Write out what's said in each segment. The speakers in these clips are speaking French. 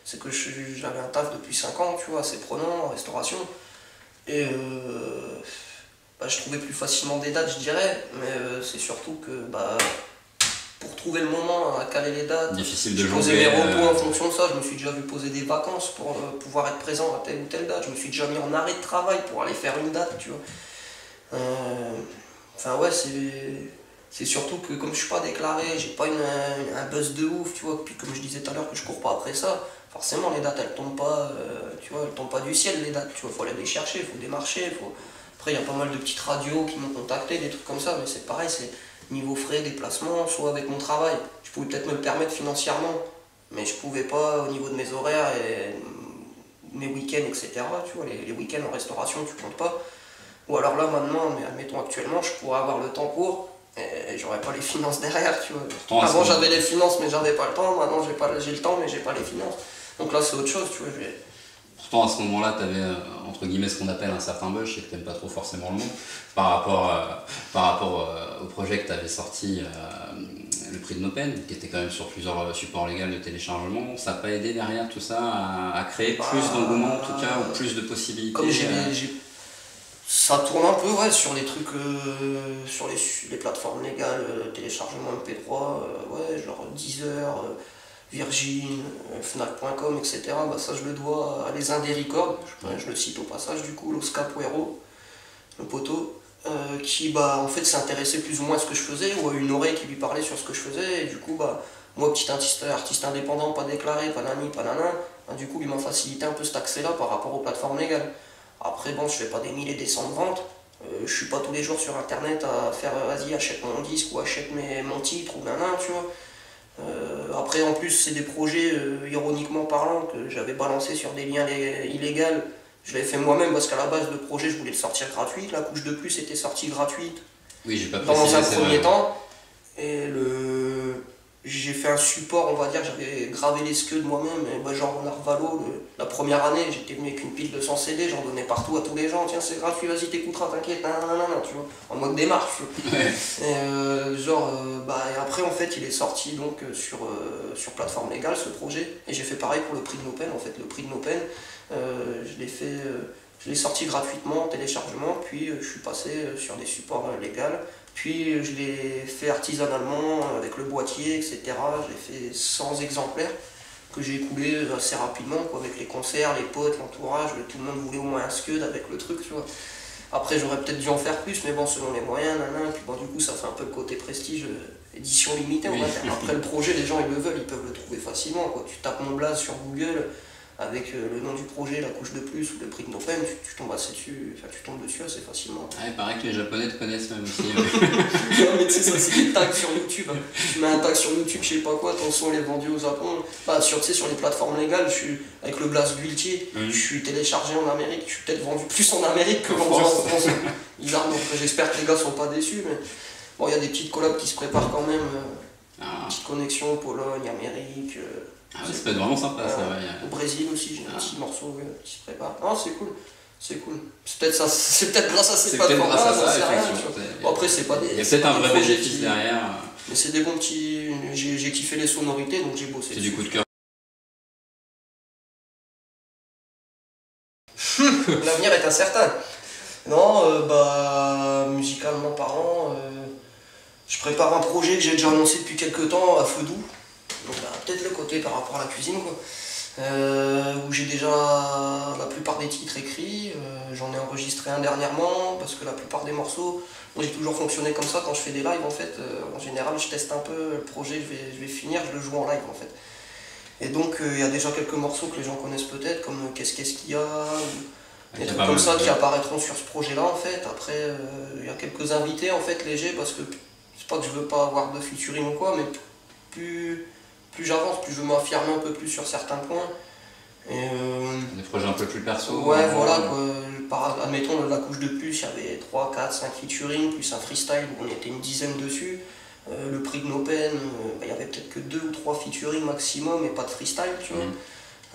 c'est que j'avais un taf depuis 5 ans, tu vois, assez prenant, en restauration. Et bah, je trouvais plus facilement des dates, je dirais, mais c'est surtout que pour trouver le moment à caler les dates, difficile de j'ai posé jongler. mes repos en fonction de ça, je me suis déjà vu poser des vacances pour pouvoir être présent à telle ou telle date, je me suis déjà mis en arrêt de travail pour aller faire une date, tu vois. Enfin ouais, c'est surtout que comme je suis pas déclaré, j'ai pas un buzz de ouf, tu vois, puis comme je disais tout à l'heure que je cours pas après ça, forcément les dates elles tombent pas, tu vois, elles tombent pas du ciel les dates, tu vois, faut aller les chercher, faut démarcher, Après il y a pas mal de petites radios qui m'ont contacté, des trucs comme ça, mais c'est pareil, c'est niveau frais, déplacement, soit avec mon travail, je pouvais peut-être me le permettre financièrement, mais je pouvais pas au niveau de mes horaires et mes week-ends, etc. Tu vois, les week-ends en restauration, tu comptes pas. Ou alors là maintenant, mais admettons actuellement, je pourrais avoir le temps pour, et j'aurais pas les finances derrière, tu vois. Pourtant, Avant j'avais les finances mais j'avais pas le temps, maintenant j'ai le temps mais j'ai pas les finances. Donc là c'est autre chose, tu vois. Pourtant, à ce moment-là, tu avais entre guillemets ce qu'on appelle un certain buzz, je sais que tu n'aimes pas trop forcément le mot, par rapport au projet que tu avais sorti, le prix de Nopen, qui était quand même sur plusieurs supports légaux de téléchargement. Ça n'a pas aidé derrière tout ça à créer plus d'engouement en tout cas, ou plus de possibilités? Comme ça tourne un peu ouais, sur les trucs, sur les plateformes légales, téléchargement MP3, ouais, genre Deezer, Virgin, Fnac.com, etc. Bah, ça je le dois à les Indé Records, je le cite au passage du coup, l'Oscar Puero, le poteau, qui en fait s'intéressait plus ou moins à ce que je faisais, ou à une oreille qui lui parlait sur ce que je faisais, et du coup moi petit artiste indépendant, pas déclaré, pas nani, pas nanan, du coup il m'a facilité un peu cet accès là par rapport aux plateformes légales. Après bon, je fais pas des milliers et des cents de ventes, je suis pas tous les jours sur internet à faire vas-y achète mon disque ou achète mon titre ou nanan, tu vois. Après en plus c'est des projets ironiquement parlant que j'avais balancé sur des liens illégaux. Je l'avais fait moi-même parce qu'à la base le projet je voulais le sortir gratuit, la couche de plus était sortie gratuite oui, j'ai pas dans un premier vrai. temps. Et j'ai fait un support, on va dire, j'avais gravé les scuds moi-même, et genre en Arvalo, la première année, j'étais venu avec une pile de 100 CD, j'en donnais partout à tous les gens, tiens c'est gratuit, vas-y t'écouteras, t'inquiète, nanana, tu vois, en mode démarche. Ouais. Et après en fait il est sorti donc sur plateforme légale ce projet, et j'ai fait pareil pour le prix de Nopen, en fait le prix de Nopen, je l'ai sorti gratuitement en téléchargement, puis je suis passé sur des supports légaux. Puis je l'ai fait artisanalement avec le boîtier, etc. J'ai fait 100 exemplaires que j'ai écoulés assez rapidement, quoi, avec les concerts, les potes, l'entourage, tout le monde voulait au moins un scud avec le truc, tu vois. Après j'aurais peut-être dû en faire plus, mais bon, selon les moyens, puis bon, du coup ça fait un peu le côté prestige, édition limitée, on va dire. Après le projet, les gens ils le veulent, ils peuvent le trouver facilement, quoi. Tu tapes mon blaze sur Google, avec le nom du projet, la couche de plus ou le prix de Nopen, tu tombes tu tombes dessus assez facilement. Ah, il paraît que les Japonais te connaissent même aussi. Non mais tu sais ça c'est des tags sur YouTube, hein. Tu mets un tag sur YouTube, je sais pas quoi, ton son il est vendu au Japon, sur les plateformes légales, je suis avec le Blast Guilty, je suis téléchargé en Amérique, je suis peut-être vendu plus en Amérique que vendu en France. Bizarrement, j'espère que les gars sont pas déçus, mais bon il y a des petites collabs qui se préparent quand même, petites connexions, Pologne, Amérique. Ça peut être vraiment sympa ça, ouais. Au Brésil aussi, j'ai un petit morceau qui se prépare. Non, c'est cool. C'est cool. C'est peut-être grâce à ces plateformes-là, j'en sais rien. Bon, après, c'est pas des. Il y a peut-être un vrai bénéfice derrière. Mais c'est des bons petits. J'ai kiffé les sonorités, donc j'ai bossé. C'est du coup de cœur. L'avenir est incertain. Non, musicalement parlant, je prépare un projet que j'ai déjà annoncé depuis quelques temps à feu doux. Donc peut-être le côté par rapport à la cuisine, quoi. Où j'ai déjà la plupart des titres écrits, j'en ai enregistré un dernièrement parce que la plupart des morceaux, moi j'ai toujours fonctionné comme ça quand je fais des lives en fait, en général je teste un peu le projet, je vais finir, je le joue en live en fait. Et donc il y a déjà quelques morceaux que les gens connaissent peut-être comme Qu'est-ce qu'il y a, ou des trucs comme ça qui apparaîtront sur ce projet là en fait. Après il y a quelques invités en fait légers parce que c'est pas que je veux pas avoir de featuring ou quoi, mais plus j'avance, plus je veux m'affirmer un peu plus sur certains points. Et des projets un peu plus perso. Ouais, voilà, quoi. Admettons, la couche de plus, il y avait 3, 4, 5 featuring, plus un freestyle où on était une dizaine dessus. Le prix de Nopen, il y avait peut-être que 2 ou 3 featuring maximum et pas de freestyle, tu vois.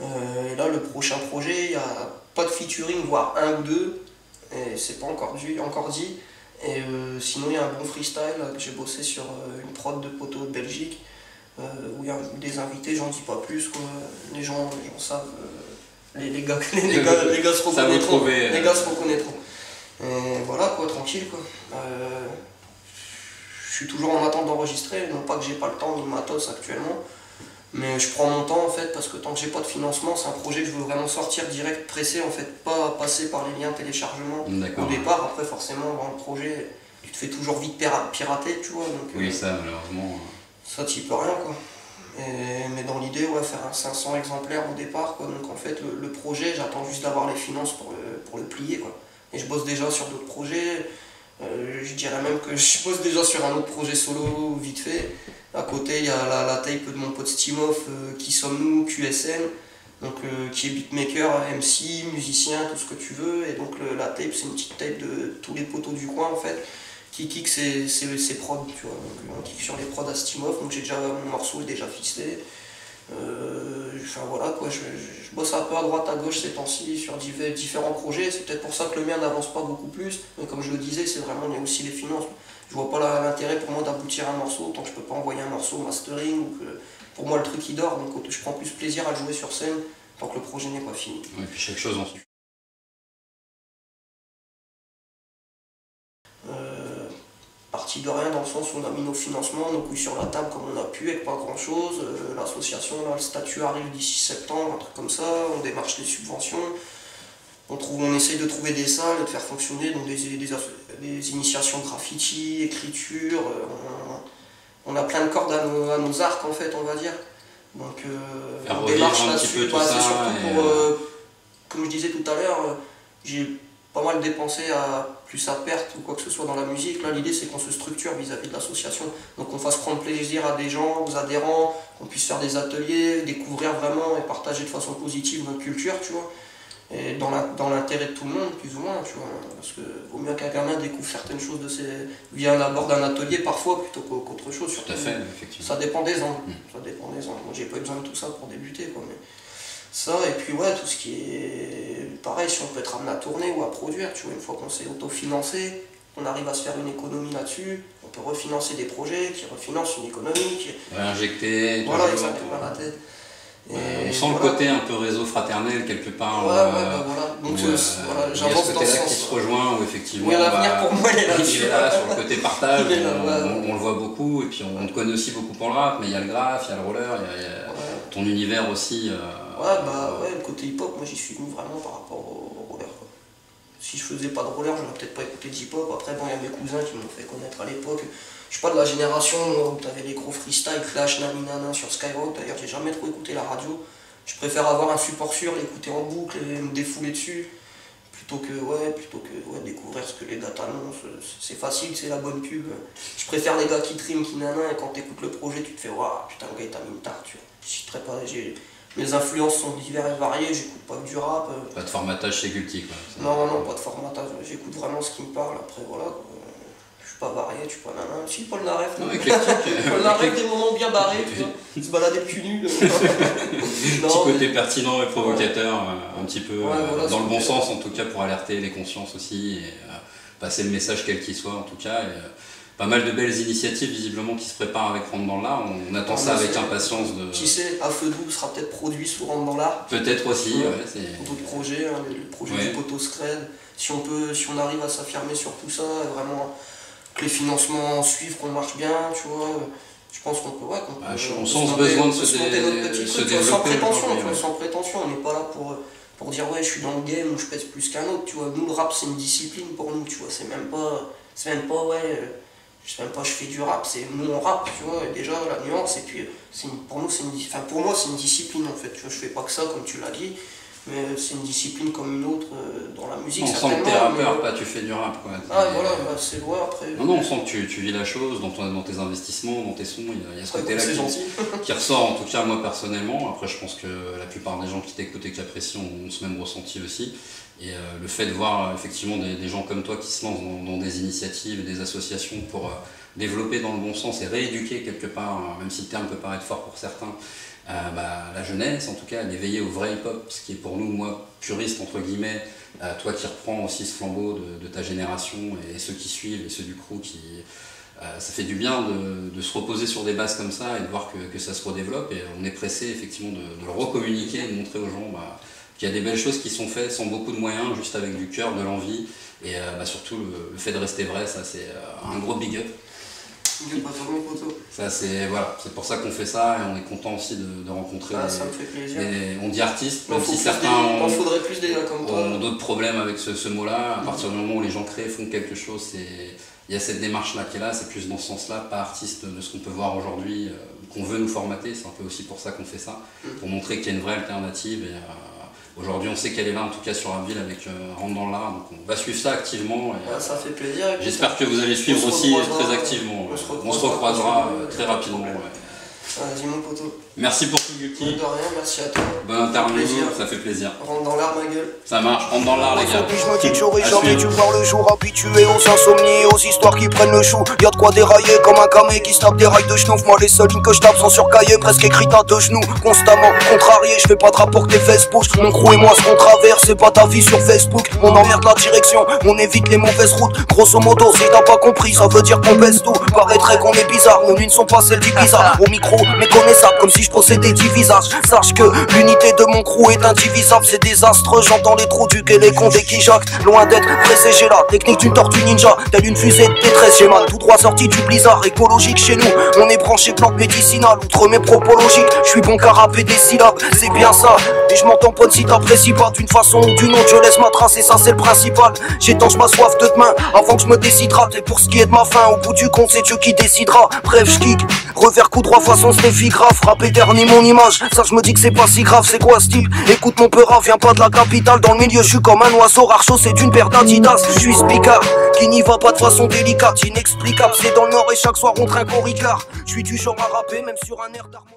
Et là, le prochain projet, il n'y a pas de featuring, voire 1 ou 2, et c'est pas encore dit. Et sinon, il y a un bon freestyle, j'ai bossé sur une prod de poteau de Belgique. où il y a des invités, j'en dis pas plus, quoi. Les gens savent, les gars, les gars se reconnaîtront. Les gars se reconnaîtront. Et voilà, quoi, tranquille, quoi. Je suis toujours en attente d'enregistrer, non pas que j'ai pas le temps ni le matos actuellement, mais je prends mon temps en fait, parce que tant que j'ai pas de financement, c'est un projet que je veux vraiment sortir direct, pressé en fait, pas passer par les liens téléchargement au départ. Après forcément dans le projet, tu te fais toujours vite pirater, tu vois. Donc, oui, ça malheureusement. Ça t'y peux rien, quoi. Mais dans l'idée, ouais, faire un 500 exemplaires au départ, quoi. Donc en fait le projet, j'attends juste d'avoir les finances pour le plier, quoi. Et je bosse déjà sur d'autres projets. Je dirais même que je bosse déjà sur un autre projet solo vite fait. À côté, il y a la tape de mon pote Steamoff, Qui sommes-nous, QSN, donc, qui est beatmaker, MC, musicien, tout ce que tu veux. Et donc la tape, c'est une petite tape de tous les poteaux du coin en fait, qui kick ses prods, tu vois. Donc on kick sur les prods à Steamoff, donc j'ai déjà mon morceau est déjà ficelé. Enfin voilà quoi, je bosse un peu à droite à gauche ces temps-ci sur différents projets, c'est peut-être pour ça que le mien n'avance pas beaucoup plus, mais comme je le disais, c'est vraiment, il y a aussi les finances. Je vois pas l'intérêt pour moi d'aboutir un morceau tant que je peux pas envoyer un morceau mastering, ou que pour moi le truc il dort, donc je prends plus plaisir à le jouer sur scène tant que le projet n'est pas fini. Et puis chaque chose ensuite. Partie de rien dans le sens où on a mis nos financements, nos couilles sur la table comme on a pu, avec pas grand chose. L'association, là, le statut arrive d'ici septembre, un truc comme ça, on démarche les subventions, on essaye de trouver des salles et de faire fonctionner donc des initiations graffiti, écriture, on a plein de cordes à nos arcs en fait, on va dire. Donc on démarche là-dessus, c'est surtout pour, comme je disais tout à l'heure, j'ai pas mal dépensé plus à perte ou quoi que ce soit dans la musique. Là l'idée c'est qu'on se structure vis-à-vis de l'association, donc qu'on fasse prendre plaisir à des gens, aux adhérents, qu'on puisse faire des ateliers, découvrir vraiment et partager de façon positive notre culture, tu vois, et dans l'intérêt de tout le monde plus ou moins, tu vois, parce que vaut mieux qu'un gamin découvre certaines choses via l'abord d'un atelier parfois plutôt qu'autre chose. Tout à fait, effectivement. Ça dépend des angles, ça dépend des angles. Moi j'ai pas eu besoin de tout ça pour débuter, quoi, mais ça, et puis ouais, tout ce qui est pareil, si on peut être amené à tourner ou à produire, tu vois, une fois qu'on s'est autofinancé, on arrive à se faire une économie là-dessus, on peut refinancer des projets qui refinancent une économie, réinjecter, voilà, et ça met pas la tête. On sent le côté un peu réseau fraternel quelque part. Voilà. Donc voilà, j'avance dans ce sens. Qui se rejoint, où effectivement. Oui, l'avenir pour moi il est là-dessus. Il est là sur le côté partage, on le voit beaucoup, et puis on te connaît aussi beaucoup pour le rap, mais il y a le graphe, il y a le roller, il y a ton univers aussi. Le côté hip-hop, moi j'y suis venu vraiment par rapport au roller, quoi. Si je faisais pas de roller, j'aurais peut-être pas écouté de hip-hop. Après, bon, il y a mes cousins qui m'ont fait connaître à l'époque. Je suis pas de la génération où t'avais les gros freestyle, Clash, Nami Nana sur Skyrock. D'ailleurs, j'ai jamais trop écouté la radio. Je préfère avoir un support sûr, l'écouter en boucle et me défouler dessus, plutôt que découvrir ce que les gars t'annoncent. C'est facile, c'est la bonne pub. Je préfère les gars qui triment, qui nana, et quand t'écoutes le projet, tu te fais waouh, putain, le gars il t'a mis une tarte, tu vois. Mes influences sont diverses et variées, j'écoute pas que du rap. Pas de formatage chez Gulti, quoi. Non, pas de formatage, j'écoute vraiment ce qui me parle, après voilà, quoi. Je suis pas varié, je suis pas nana. Si, Paul Naref. Non, éclectique. Paul Naref, des moments bien barrés, tu vois. Se balader le cul nu. Petit côté pertinent et provocateur, un petit peu dans le bon sens en tout cas, pour alerter les consciences aussi, et passer le message quel qu'il soit en tout cas. Pas mal de belles initiatives visiblement qui se préparent avec Rentre dans l'art, on attend ça avec impatience. Qui sait, à Feu Doux sera peut-être produit sous Rentre dans l'art. Peut-être aussi, d'autres projets, le projet du poteau Scred. Si on arrive à s'affirmer sur tout ça, vraiment que les financements suivent, qu'on marche bien, tu vois, je pense qu'on peut, on sent ce besoin de se développer sans prétention, sans prétention. On n'est pas là pour dire ouais je suis dans le game ou je pèse plus qu'un autre, tu vois. Nous le rap c'est une discipline pour nous, tu vois, c'est même pas je fais du rap, c'est nous on rappe, tu vois, et déjà la nuance, et puis pour moi c'est une discipline en fait, tu vois, je fais pas que ça comme tu l'as dit, mais c'est une discipline comme une autre dans la musique. On sent que t'es rappeur, pas tu fais du rap, quoi. C'est vrai après. Non, on sent que tu vis la chose dans tes investissements, dans tes sons, il y a ce côté-là qui ressort, en tout cas moi personnellement. Après je pense que la plupart des gens qui t'écoutent et qui apprécient ont ce même ressenti aussi. Et le fait de voir effectivement des gens comme toi qui se lancent dans des initiatives et des associations pour développer dans le bon sens et rééduquer quelque part, même si le terme peut paraître fort pour certains, la jeunesse en tout cas, l'éveiller au vrai hip-hop, ce qui est pour nous, moi, puriste entre guillemets, toi qui reprends aussi ce flambeau de ta génération et ceux qui suivent et ceux du crew ça fait du bien de se reposer sur des bases comme ça et de voir que ça se redéveloppe, et on est pressé effectivement de le recommuniquer et de montrer aux gens qu'il y a des belles choses qui sont faites sans beaucoup de moyens, juste avec du cœur, de l'envie, et surtout le fait de rester vrai, ça c'est un gros big up. Ça c'est voilà, c'est pour ça qu'on fait ça, et on est content aussi de rencontrer ça me fait plaisir. on dit artistes, même si certains ont d'autres problèmes avec ce mot-là. À partir du moment où les gens créent, font quelque chose, il y a cette démarche-là qui est là, c'est plus dans ce sens-là, pas artiste de ce qu'on peut voir aujourd'hui, qu'on veut nous formater, c'est un peu aussi pour ça qu'on fait ça, pour montrer qu'il y a une vraie alternative. Et aujourd'hui on sait qu'elle est là, en tout cas sur Abbeville, avec Rentre dans l'art, donc on va suivre ça activement. Et, ça fait plaisir. J'espère que vous allez suivre aussi très activement. On se recroisera très rapidement. Vas-y mon poteau. Merci pour tout, Guki. De rien, merci à toi. Bonne interview, ça fait plaisir. Rentre dans l'art, ma gueule. Ça marche, rentre dans l'art, les gars. Je me dis que j'aurais jamais dû voir le jour, habitué aux insomnies, aux histoires qui prennent le chou. Y'a de quoi dérailler comme un camé qui se tape des rails de chenouf. Moi les seules lignes que je tape sont sur cahier, presque écrites à deux genoux. Constamment contrarié, je fais pas de rapport que tes fesses bougent. Mon crew et moi ce qu'on traverse, c'est pas ta vie sur Facebook. On emmerde la direction, on évite les mauvaises routes. Grosso modo, si t'as pas compris, ça veut dire qu'on baisse tout. Paraîtrait qu'on est bizarre, nos nuits ne sont pas celles du bizarre. Au micro, méconnaissable, comme si je possédais 10 visages. Sache que l'unité de mon crew est indivisable, c'est désastreux. J'entends les trous du guet, les cons des qui jacques. Loin d'être pressé, j'ai la technique d'une tortue ninja, telle une fusée de détresse. J'ai mal tout droit sorti du blizzard écologique chez nous. On est branché plantes médicinales, outre mes propos logiques. Je suis bon qu'à rapper des syllabes, c'est bien ça. Et je m'entends pote si t'apprécies pas d'une façon ou d'une autre. Je laisse ma trace et ça c'est le principal. J'étanche ma soif de demain avant que je me déshydrate. Et pour ce qui est de ma faim, au bout du compte c'est Dieu qui décidera. Bref je kick, revers coup droit façon Steffi Graf. Frappe éternise mon image, ça je me dis que c'est pas si grave. C'est quoi ce type? Écoute mon peura, viens pas de la capitale. Dans le milieu je suis comme un oiseau rare chaussé d'une paire d'Adidas. Je suis spicard, qui n'y va pas de façon délicate. Inexplicable, c'est dans le nord et chaque soir on trinque au Ricard. Je suis du genre à rapper même sur un air d'harmonie.